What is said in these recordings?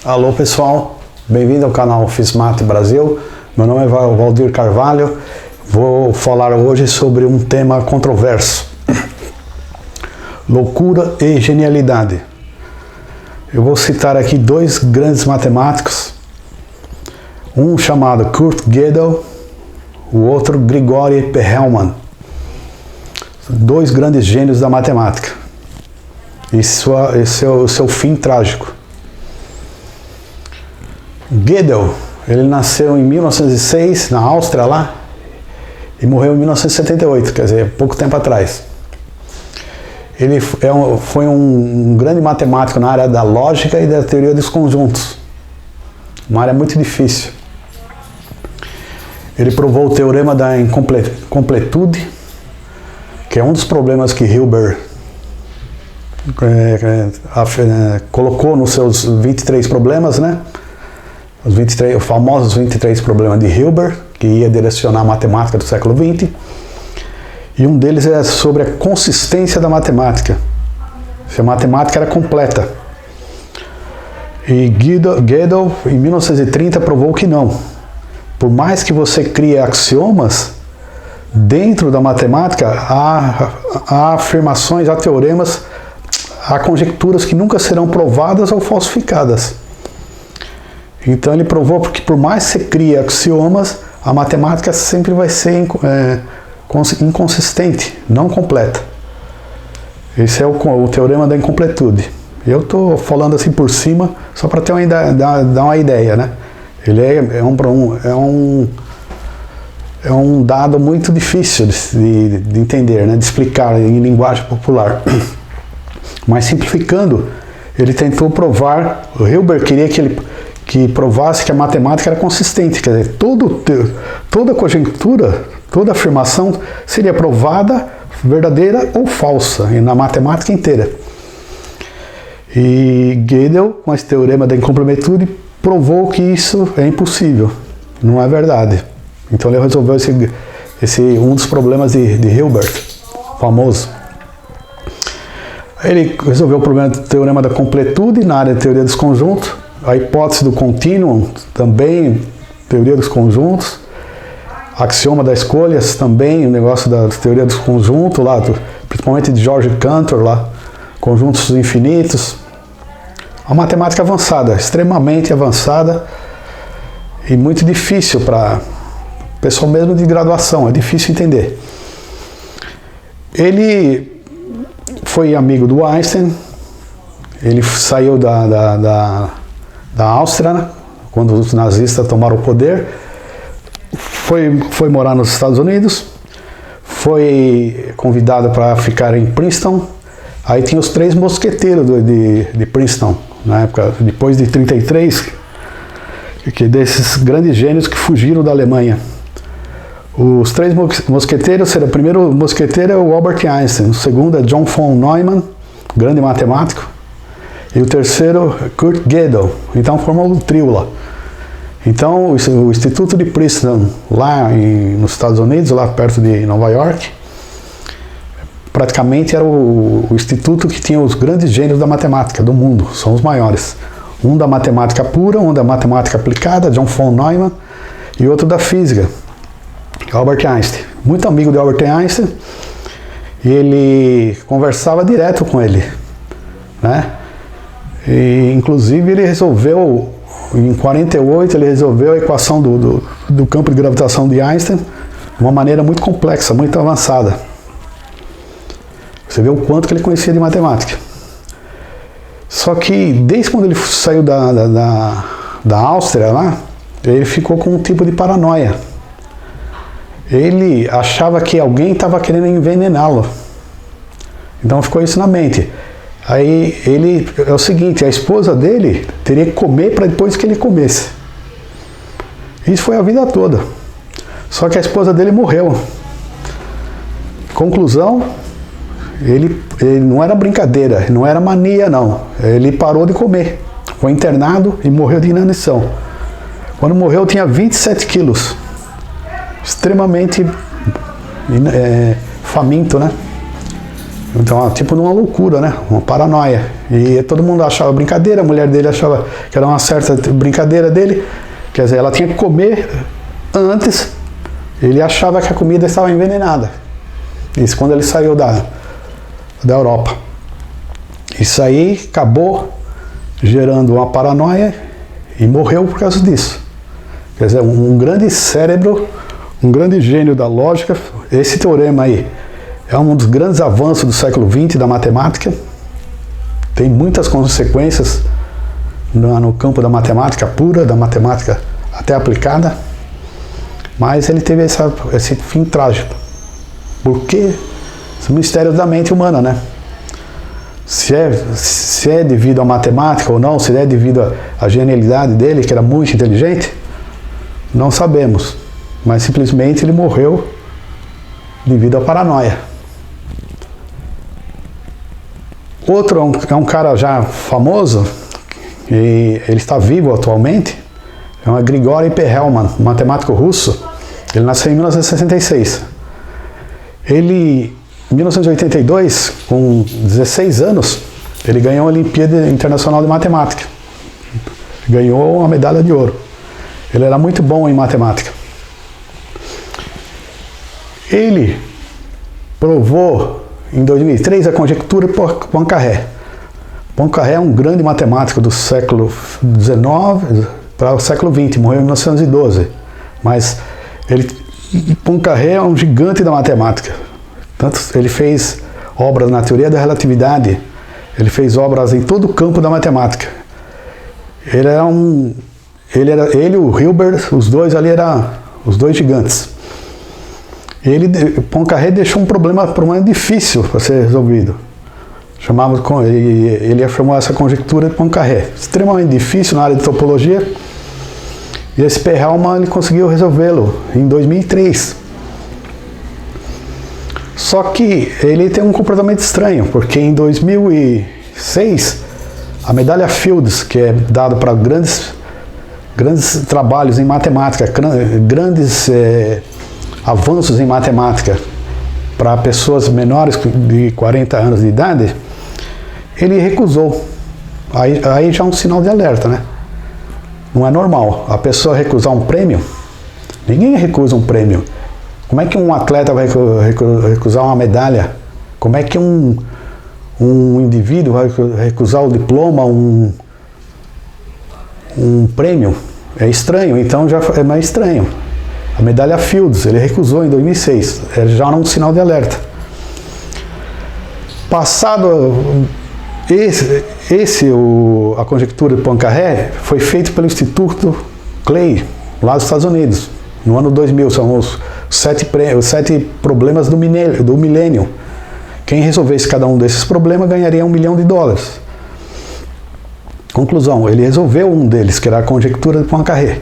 Alô pessoal, bem-vindo ao canal Fismate Brasil. Meu nome é Valdir Carvalho. Vou falar hoje sobre um tema controverso: loucura e genialidade. Eu vou citar aqui dois grandes matemáticos, um chamado Kurt Gödel, o outro Grigori Perelman, dois grandes gênios da matemática e seu fim trágico. Gödel, ele nasceu em 1906 na Áustria lá e morreu em 1978, quer dizer, pouco tempo atrás. Ele foi um grande matemático na área da lógica e da teoria dos conjuntos, uma área muito difícil. Ele provou o teorema da incompletude, que é um dos problemas que Hilbert colocou nos seus 23 problemas, né? Os famosos 23 problemas de Hilbert, que ia direcionar a matemática do século XX. E um deles é sobre a consistência da matemática, se a matemática era completa. E Gödel, em 1930, provou que não. Por mais que você crie axiomas, dentro da matemática há afirmações, há teoremas, há conjecturas que nunca serão provadas ou falsificadas. Então ele provou que por mais que você crie axiomas, a matemática sempre vai ser inconsistente, não completa. Esse é o teorema da incompletude. Eu estou falando assim por cima, só para dar uma ideia, né? Ele é um dado muito difícil de entender, né? De explicar em linguagem popular. Mas simplificando, ele tentou provar, o Hilbert queria que provasse que a matemática era consistente, quer dizer, toda conjectura, toda afirmação seria provada, verdadeira ou falsa, e na matemática inteira. E Gödel, com esse teorema da incompletude, provou que isso é impossível, não é verdade. Então ele resolveu um dos problemas de Hilbert, famoso. Ele resolveu o problema do teorema da completude na área de teoria dos conjuntos, a hipótese do continuum, também teoria dos conjuntos, axioma das escolhas, também o negócio da teoria dos conjuntos, lá, principalmente de George Cantor, lá, conjuntos infinitos. Uma matemática avançada, extremamente avançada e muito difícil para pessoal mesmo de graduação, é difícil entender. Ele foi amigo do Einstein, ele saiu da Áustria, né, quando os nazistas tomaram o poder, foi morar nos Estados Unidos, foi convidado para ficar em Princeton. Aí tinha os três mosqueteiros de Princeton, na época, depois de 1933, que desses grandes gênios que fugiram da Alemanha. Os três mosqueteiros, o primeiro mosqueteiro é o Albert Einstein, o segundo é John von Neumann, grande matemático, e o terceiro, Kurt Gödel. Então formou um trio lá. Então o Instituto de Princeton, lá nos Estados Unidos, lá perto de Nova York, praticamente era o instituto que tinha os grandes gênios da matemática do mundo, são os maiores. Um da matemática pura, um da matemática aplicada, John von Neumann, e outro da física, Albert Einstein. Muito amigo de Albert Einstein, e ele conversava direto com ele, né? E, inclusive ele resolveu, em 48, ele resolveu a equação do campo de gravitação de Einstein de uma maneira muito complexa, muito avançada. Você vê o quanto que ele conhecia de matemática. Só que desde quando ele saiu da Áustria lá, ele ficou com um tipo de paranoia. Ele achava que alguém estava querendo envenená-lo. Então ficou isso na mente. Aí é o seguinte, a esposa dele teria que comer para depois que ele comesse. Isso foi a vida toda. Só que a esposa dele morreu. Conclusão, ele não era brincadeira, não era mania não. Ele parou de comer. Foi internado e morreu de inanição. Quando morreu tinha 27 quilos. Extremamente faminto, né? Então, tipo numa loucura, né? Uma paranoia. E todo mundo achava brincadeira, a mulher dele achava que era uma certa brincadeira dele. Quer dizer, ela tinha que comer antes, ele achava que a comida estava envenenada. Isso quando ele saiu da Europa. Isso aí acabou gerando uma paranoia e morreu por causa disso. Quer dizer, um grande cérebro, um grande gênio da lógica. Esse teorema aí é um dos grandes avanços do século XX da matemática. Tem muitas consequências no campo da matemática pura, da matemática até aplicada. Mas ele teve esse fim trágico. Por quê? Os mistérios da mente humana, né? Se é devido à matemática ou não, se é devido à genialidade dele, que era muito inteligente, não sabemos. Mas simplesmente ele morreu devido à paranoia. Outro é um cara já famoso, e ele está vivo atualmente, é o Grigori Perelman, um matemático russo. Ele nasceu em 1966. Ele, em 1982, com 16 anos, ele ganhou a Olimpíada Internacional de Matemática. Ganhou uma medalha de ouro. Ele era muito bom em matemática. Ele provou em 2003 a conjectura Poincaré. Poincaré é um grande matemático do século XIX para o século XX, morreu em 1912. Mas Poincaré é um gigante da matemática. Tanto ele fez obras na teoria da relatividade, ele fez obras em todo o campo da matemática. Ele e o Hilbert, os dois ali eram os dois gigantes. Poincaré deixou um problema difícil para ser resolvido. Ele chamou essa conjectura de Poincaré. Extremamente difícil na área de topologia. E esse Perelman ele conseguiu resolvê-lo em 2003. Só que ele tem um comportamento estranho, porque em 2006 a medalha Fields, que é dada para grandes trabalhos em matemática, grandes avanços em matemática para pessoas menores de 40 anos de idade, ele recusou. Aí já é um sinal de alerta, né? Não é normal a pessoa recusar um prêmio. Ninguém recusa um prêmio. Como é que um atleta vai recusar uma medalha? Como é que um indivíduo vai recusar o diploma, um prêmio? É estranho, então já é mais estranho. A medalha Fields, ele recusou em 2006. É já um sinal de alerta. Passado a conjectura de Poincaré foi feita pelo Instituto Clay, lá dos Estados Unidos, no ano 2000. São os 7 problemas do milênio. Quem resolvesse cada um desses problemas ganharia $1 milhão. Conclusão, ele resolveu um deles, que era a conjectura de Poincaré.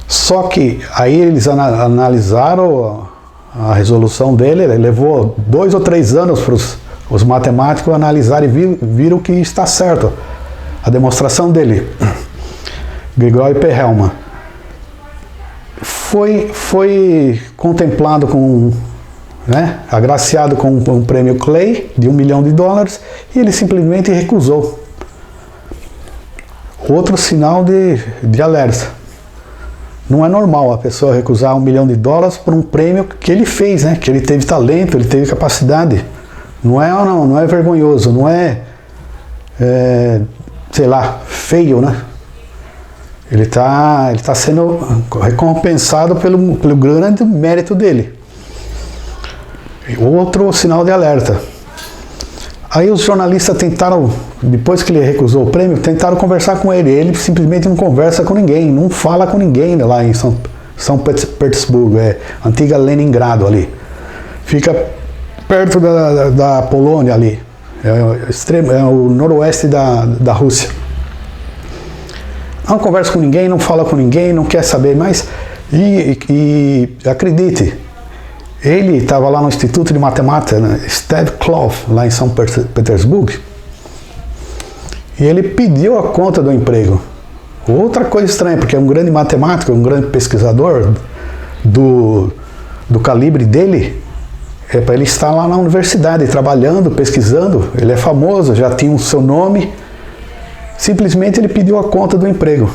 Só que aí eles analisaram a resolução dele, levou 2 ou 3 anos para os matemáticos analisarem e viram que está certo. A demonstração dele, Grigori Perelman, foi contemplado agraciado com um prêmio Clay de $1 milhão e ele simplesmente recusou. Outro sinal de alerta. Não é normal a pessoa recusar $1 milhão por um prêmio que ele fez, né? Que ele teve talento, ele teve capacidade. Não é vergonhoso, não é, sei lá, feio, né? Ele tá sendo recompensado pelo grande mérito dele. Outro sinal de alerta. Aí os jornalistas tentaram, depois que ele recusou o prêmio, tentaram conversar com ele. Ele simplesmente não conversa com ninguém, não fala com ninguém lá em São Petersburgo, antiga Leningrado ali. Fica perto da Polônia ali, é o noroeste da Rússia. Não conversa com ninguém, não fala com ninguém, não quer saber mais. E acredite, ele estava lá no Instituto de Matemática, né, Stepklov, lá em São Petersburgo, e ele pediu a conta do emprego. Outra coisa estranha, porque é um grande matemático, um grande pesquisador do calibre dele, é para ele estar lá na universidade, trabalhando, pesquisando. Ele é famoso, já tinha o seu nome. Simplesmente ele pediu a conta do emprego.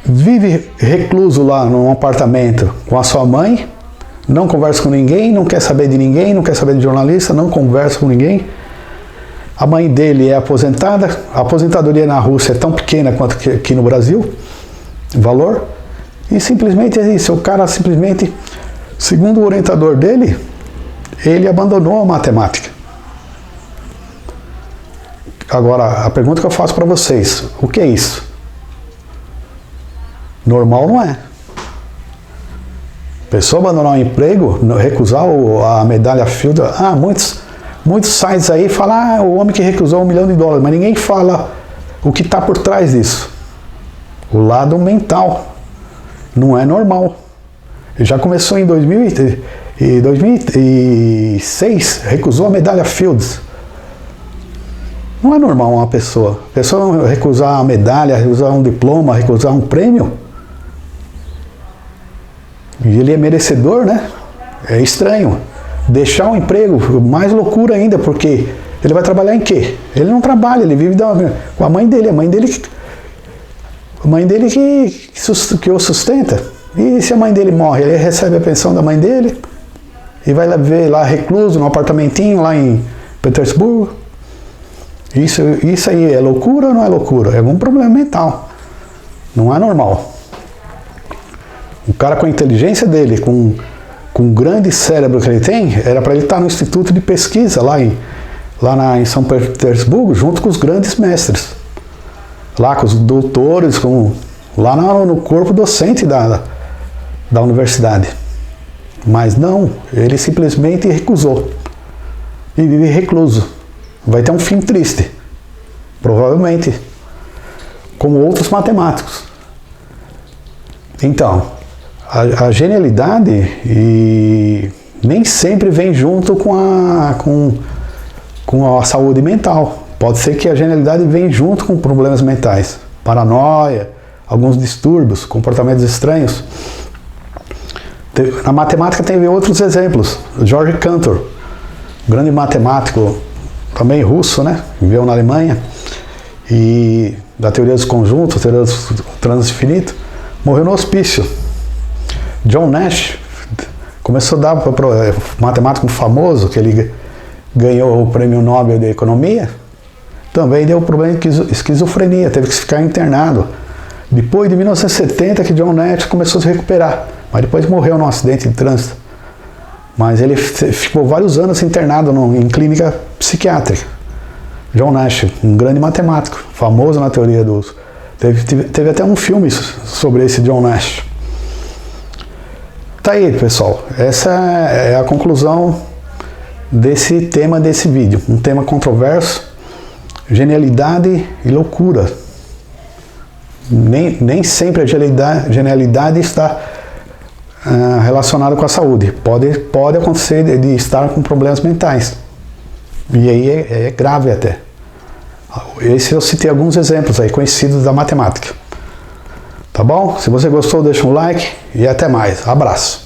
Vive recluso lá num apartamento com a sua mãe, não conversa com ninguém, não quer saber de ninguém, não quer saber de jornalista, não conversa com ninguém. A mãe dele é aposentada, a aposentadoria na Rússia é tão pequena quanto aqui no Brasil, o valor, e simplesmente é isso, o cara simplesmente, segundo o orientador dele, ele abandonou a matemática. Agora, a pergunta que eu faço para vocês, o que é isso? Normal não é. Pessoa abandonar um emprego, recusar a medalha Fields, muitos sites aí falam, o homem que recusou $1 milhão, mas ninguém fala o que está por trás disso. O lado mental. Não é normal. Já começou em 2006, recusou a medalha Fields. Não é normal uma pessoa recusar a medalha, recusar um diploma, recusar um prêmio. E ele é merecedor, né? É estranho. Deixar um emprego, mais loucura ainda, porque ele vai trabalhar em quê? Ele não trabalha, ele vive com a mãe dele. A mãe dele que o sustenta. E se a mãe dele morre, ele recebe a pensão da mãe dele e vai ver lá recluso, num apartamentinho lá em Petersburgo. Isso aí é loucura ou não é loucura? É algum problema mental. Não é normal. O cara com a inteligência dele, com o grande cérebro que ele tem, era para ele estar no instituto de pesquisa lá em São Petersburgo, junto com os grandes mestres. Lá com os doutores, lá no corpo docente da universidade. Mas não, ele simplesmente recusou. E vive recluso. Vai ter um fim triste. Provavelmente. Como outros matemáticos. Então, a genialidade nem sempre vem junto com a saúde mental. Pode ser que a genialidade venha junto com problemas mentais. Paranoia, alguns distúrbios, comportamentos estranhos. Na matemática teve outros exemplos. George Cantor, grande matemático, também russo, né? Viveu na Alemanha. E da teoria dos conjuntos, teoria do trânsito infinito, morreu no hospício. John Nash começou a dar para matemático famoso, que ele ganhou o prêmio Nobel de Economia, também deu problema de esquizofrenia, teve que ficar internado. Depois de 1970 que John Nash começou a se recuperar, mas depois morreu num acidente de trânsito. Mas ele ficou vários anos internado em clínica psiquiátrica. John Nash, um grande matemático, famoso na teoria dos... Teve até um filme sobre esse John Nash. Tá aí, pessoal. Essa é a conclusão desse tema desse vídeo. Um tema controverso, genialidade e loucura. Nem sempre a genialidade está relacionada com a saúde. Pode acontecer de estar com problemas mentais. E aí é grave até. Esse eu citei alguns exemplos aí conhecidos da matemática. Tá bom? Se você gostou, deixa um like e até mais. Abraço.